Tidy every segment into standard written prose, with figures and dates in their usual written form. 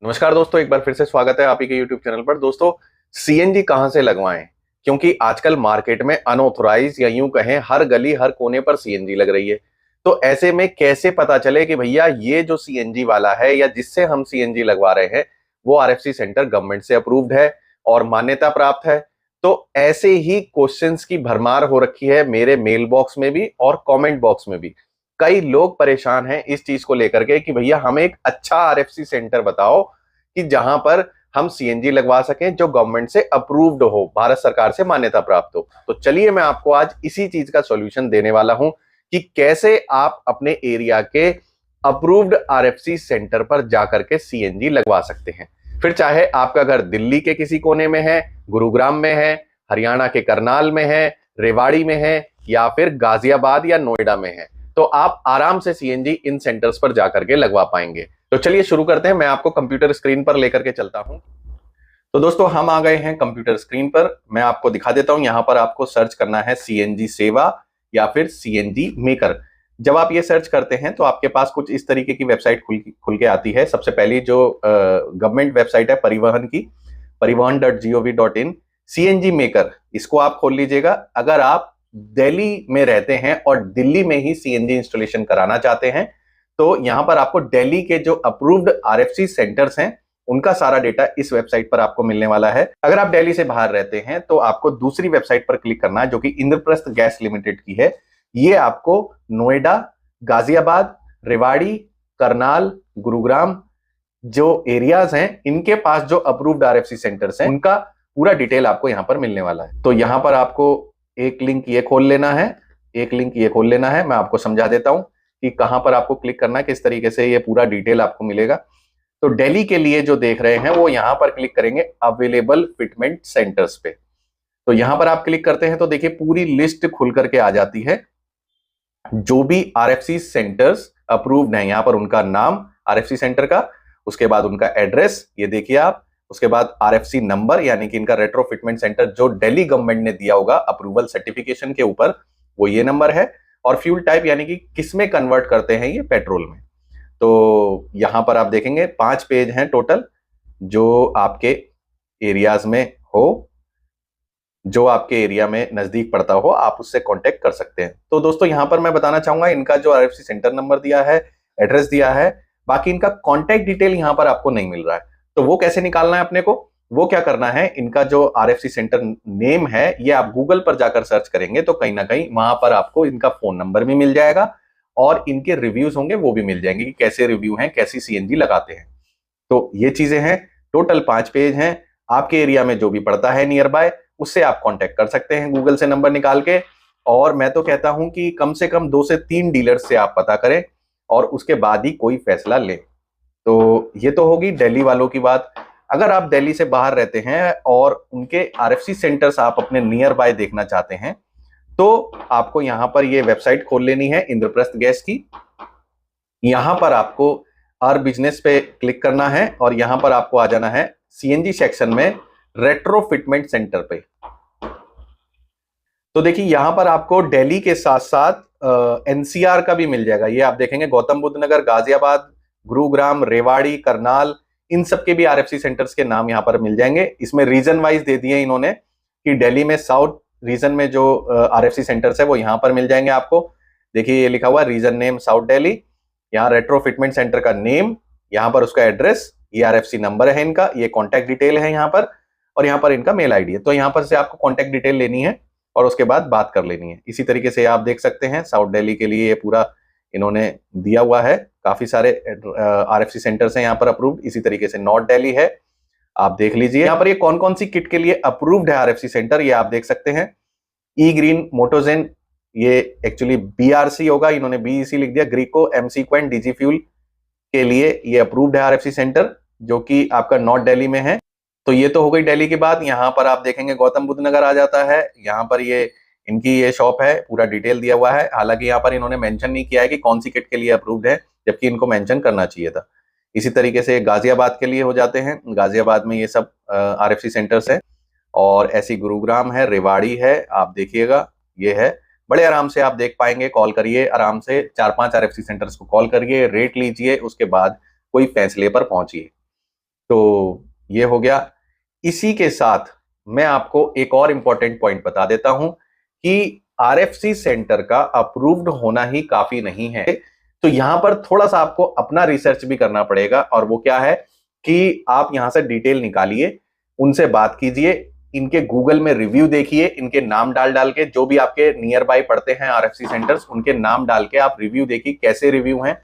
नमस्कार दोस्तों, एक बार फिर से स्वागत है आप ही के YouTube चैनल पर। दोस्तों, सीएनजी कहां से लगवाएं? क्योंकि आजकल मार्केट में अनऑथराइज या यूं कहें हर गली हर कोने पर सीएनजी लग रही है। तो ऐसे में कैसे पता चले कि भैया ये जो सीएनजी वाला है या जिससे हम सीएनजी लगवा रहे हैं वो आरएफसी सेंटर गवर्नमेंट से अप्रूव्ड है और मान्यता प्राप्त है? तो ऐसे ही क्वेश्चंस की भरमार हो रखी है मेरे मेल बॉक्स में भी और कमेंट बॉक्स में भी। कई लोग परेशान हैं इस चीज को लेकर के कि भैया हमें एक अच्छा आरएफसी सेंटर बताओ कि जहां पर हम सीएनजी लगवा सकें, जो गवर्नमेंट से अप्रूव्ड हो, भारत सरकार से मान्यता प्राप्त हो। तो चलिए मैं आपको आज इसी चीज का सॉल्यूशन देने वाला हूं कि कैसे आप अपने एरिया के अप्रूव्ड आरएफसी सेंटर पर जाकर के सीएनजी लगवा सकते हैं। फिर चाहे आपका घर दिल्ली के किसी कोने में है, गुरुग्राम में है, हरियाणा के करनाल में है, रेवाड़ी में है या फिर गाजियाबाद या नोएडा में है, तो आप आराम से सीएनजी इन सेंटर्स पर जाकर के लगवा पाएंगे। तो चलिए शुरू करते हैं। मैं आपको कंप्यूटर स्क्रीन पर लेकर के चलता हूं। तो दोस्तों, हम आ गए हैं कंप्यूटर स्क्रीन पर। मैं आपको दिखा देता हूं। यहां पर आपको सर्च करना है सीएनजी सेवा या फिर सीएनजी मेकर। जब आप ये सर्च करते हैं तो आपके पास कुछ इस तरीके की वेबसाइट खुल के आती है। सबसे पहली जो गवर्नमेंट वेबसाइट है परिवहन की, परिवहन.gov.in, सीएनजी मेकर, इसको आप खोल लीजिएगा। अगर आप दिल्ली में रहते हैं और दिल्ली में ही सीएनजी इंस्टॉलेशन कराना चाहते हैं तो यहां पर आपको दिल्ली के जो अप्रूव्ड आरएफसी सेंटर्स हैं उनका सारा डेटा इस वेबसाइट पर आपको मिलने वाला है। अगर आप दिल्ली से बाहर रहते हैं तो आपको दूसरी वेबसाइट पर क्लिक करना है जो कि इंद्रप्रस्थ गैस लिमिटेड की है। ये आपको नोएडा, गाजियाबाद, रेवाड़ी, करनाल, गुरुग्राम जो एरियाज हैं इनके पास जो अप्रूव्ड आरएफसी सेंटर्स हैं उनका पूरा डिटेल आपको यहां पर मिलने वाला है। तो यहां पर आपको एक लिंक ये खोल लेना है, एक लिंक ये खोल लेना है। मैं आपको समझा देता हूं कि कहां पर आपको क्लिक करना है, किस तरीके से ये पूरा डिटेल आपको मिलेगा। तो दिल्ली के लिए जो देख रहे हैं वो यहां पर क्लिक करेंगे अवेलेबल फिटमेंट सेंटर्स पे। तो यहां पर आप क्लिक करते हैं तो देखिए पूरी लिस्ट खुल करके आ जाती है। जो भी आरएफसी सेंटर्स अप्रूव्ड हैं यहां पर उनका नाम आरएफसी सेंटर का, उसके बाद उनका एड्रेस ये देखिए आप, उसके बाद आरएफसी नंबर यानी कि इनका रेट्रोफिटमेंट सेंटर जो दिल्ली गवर्नमेंट ने दिया होगा अप्रूवल सर्टिफिकेशन के ऊपर, वो ये नंबर है। और फ्यूल टाइप यानी कि किसमें कन्वर्ट करते हैं ये, पेट्रोल में। तो यहां पर आप देखेंगे 5 पेज हैं टोटल, जो आपके एरियाज में हो, जो आपके एरिया में नजदीक पड़ता हो आप उससे कांटेक्ट कर सकते हैं। तो दोस्तों यहां पर मैं बताना चाहूंगा इनका जो आरएफसी सेंटर नंबर दिया है, एड्रेस दिया है, बाकी इनका कांटेक्ट डिटेल यहां पर आपको नहीं मिल रहा है। तो वो कैसे निकालना है अपने को, वो क्या करना है, इनका जो आरएफसी सेंटर नेम है ये आप गूगल पर जाकर सर्च करेंगे तो कहीं ना कहीं वहां पर आपको इनका फोन नंबर भी मिल जाएगा और इनके रिव्यूज होंगे वो भी मिल जाएंगे कि कैसे रिव्यू हैं, कैसी सीएनजी लगाते हैं। तो ये चीजें हैं, टोटल 5 पेज हैं। आपके एरिया में जो भी पड़ता है नियर बाय उससे आप कांटेक्ट कर सकते हैं गूगल से नंबर निकाल के। और मैं तो कहता हूं कि कम से कम 2 से 3 डीलर्स से आप पता करें और उसके बाद ही कोई फैसला लें। तो ये तो होगी दिल्ली वालों की बात। अगर आप दिल्ली से बाहर रहते हैं और उनके आरएफसी सेंटर्स आप अपने नियर बाय देखना चाहते हैं तो आपको यहां पर ये वेबसाइट खोल लेनी है इंद्रप्रस्थ गैस की। यहां पर आपको आर बिजनेस पे क्लिक करना है और यहां पर आपको आ जाना है सीएनजी सेक्शन में रेट्रोफिटमेंट सेंटर पे। तो देखिए यहां पर आपको दिल्ली के साथ साथ एनसीआर का भी मिल जाएगा। ये आप देखेंगे गौतम बुद्ध नगर, गाजियाबाद, गुरुग्राम, रेवाड़ी, करनाल, इन सब के भी आरएफसी सेंटर्स के नाम यहां पर मिल जाएंगे। इसमें रीजन वाइज दे दिए इन्होंने कि दिल्ली में साउथ रीजन में जो आरएफसी सेंटर्स है वो यहां पर मिल जाएंगे आपको। देखिए ये लिखा हुआ रीजन नेम साउथ दिल्ली, यहाँ रेट्रोफिटमेंट सेंटर का नेम, यहाँ पर उसका एड्रेस, ये आरएफसी नंबर है इनका, ये कॉन्टैक्ट डिटेल है यहाँ पर, और यहाँ पर इनका मेल आईडी है। तो यहाँ पर से आपको कॉन्टैक्ट डिटेल लेनी है और उसके बाद बात कर लेनी है। इसी तरीके से आप देख सकते हैं साउथ दिल्ली के लिए ये पूरा इन्होंने दिया हुआ है। काफी सारे आरएफसी सेंटर्स हैं यहाँ पर अप्रूव्ड। इसी तरीके से नॉर्थ दिल्ली है, आप देख लीजिए यहाँ पर ये कौन कौन सी किट के लिए अप्रूव्ड है आरएफसी सेंटर, ये आप देख सकते हैं। ई ग्रीन मोटोजेन, ये एक्चुअली बीआरसी होगा, इन्होंने बीईसी लिख दिया। ग्रीको, एमसीक्वेंट, डीजी फ्यूल के लिए ये अप्रूव्ड है आरएफसी सेंटर जो कि आपका नॉर्थ दिल्ली में है। तो ये तो हो गई दिल्ली की बात। यहाँ पर आप देखेंगे गौतम बुद्ध नगर आ जाता है। यहाँ पर ये इनकी ये शॉप है, पूरा डिटेल दिया हुआ है। हालांकि यहाँ पर इन्होंने मेंशन नहीं किया है कि कौन सी किट के लिए अप्रूव्ड है, जबकि इनको मेंशन करना चाहिए था। इसी तरीके से गाजियाबाद के लिए हो जाते हैं, गाजियाबाद में ये सब आरएफसी सेंटर्स है। और ऐसी गुरुग्राम है, रेवाड़ी है, आप देखिएगा ये है। बड़े आराम से आप देख पाएंगे। कॉल करिए आराम से, 4-5 आरएफसी सेंटर्स को कॉल करिए, रेट लीजिए, उसके बाद कोई फैसले पर पहुंचिए। तो ये हो गया। इसी के साथ मैं आपको एक और इंपॉर्टेंट पॉइंट बता देता हूं कि आरएफसी सेंटर का अप्रूव्ड होना ही काफी नहीं है। तो यहां पर थोड़ा सा आपको अपना रिसर्च भी करना पड़ेगा, और वो क्या है कि आप यहां से डिटेल निकालिए, उनसे बात कीजिए, इनके गूगल में रिव्यू देखिए, इनके नाम डाल डाल के, जो भी आपके नियर बाय पड़ते हैं आरएफसी सेंटर्स, उनके नाम डाल के आप रिव्यू देखिए कैसे रिव्यू हैं।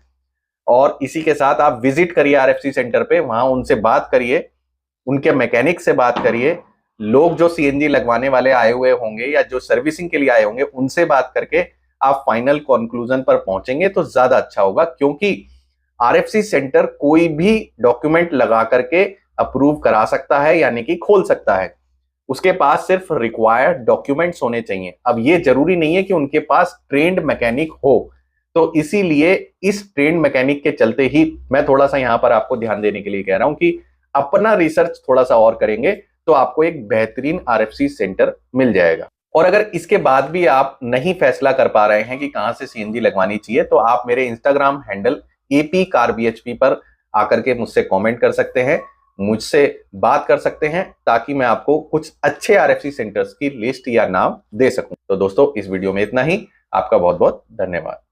और इसी के साथ आप विजिट करिए आरएफसी सेंटर पे, वहां उनसे बात करिए, उनके मैकेनिक से बात करिए, लोग जो सीएनजी लगवाने वाले आए हुए होंगे या जो सर्विसिंग के लिए आए होंगे उनसे बात करके आप फाइनल कंक्लूजन पर पहुंचेंगे तो ज्यादा अच्छा होगा। क्योंकि आरएफसी सेंटर कोई भी डॉक्यूमेंट लगा करके अप्रूव करा सकता है, यानी कि खोल सकता है। उसके पास सिर्फ रिक्वायर्ड डॉक्यूमेंट्स होने चाहिए। अब ये जरूरी नहीं है कि उनके पास ट्रेंड मैकेनिक हो, तो इसीलिए इस ट्रेंड मैकेनिक के चलते ही मैं थोड़ा सा यहां पर आपको ध्यान देने के लिए कह रहा हूं कि अपना रिसर्च थोड़ा सा और करेंगे तो आपको एक बेहतरीन आरएफसी सेंटर मिल जाएगा। और अगर इसके बाद भी आप नहीं फैसला कर पा रहे हैं कि कहां से सीएनजी लगवानी चाहिए, तो आप मेरे Instagram handle AP car BHP पर आकर के मुझसे कमेंट कर सकते हैं, मुझसे बात कर सकते हैं, ताकि मैं आपको कुछ अच्छे आरएफसी सेंटर्स की लिस्ट या नाम दे सकूं। तो दोस्तों, इस वीडियो में इतना ही। आपका बहुत बहुत धन्यवाद।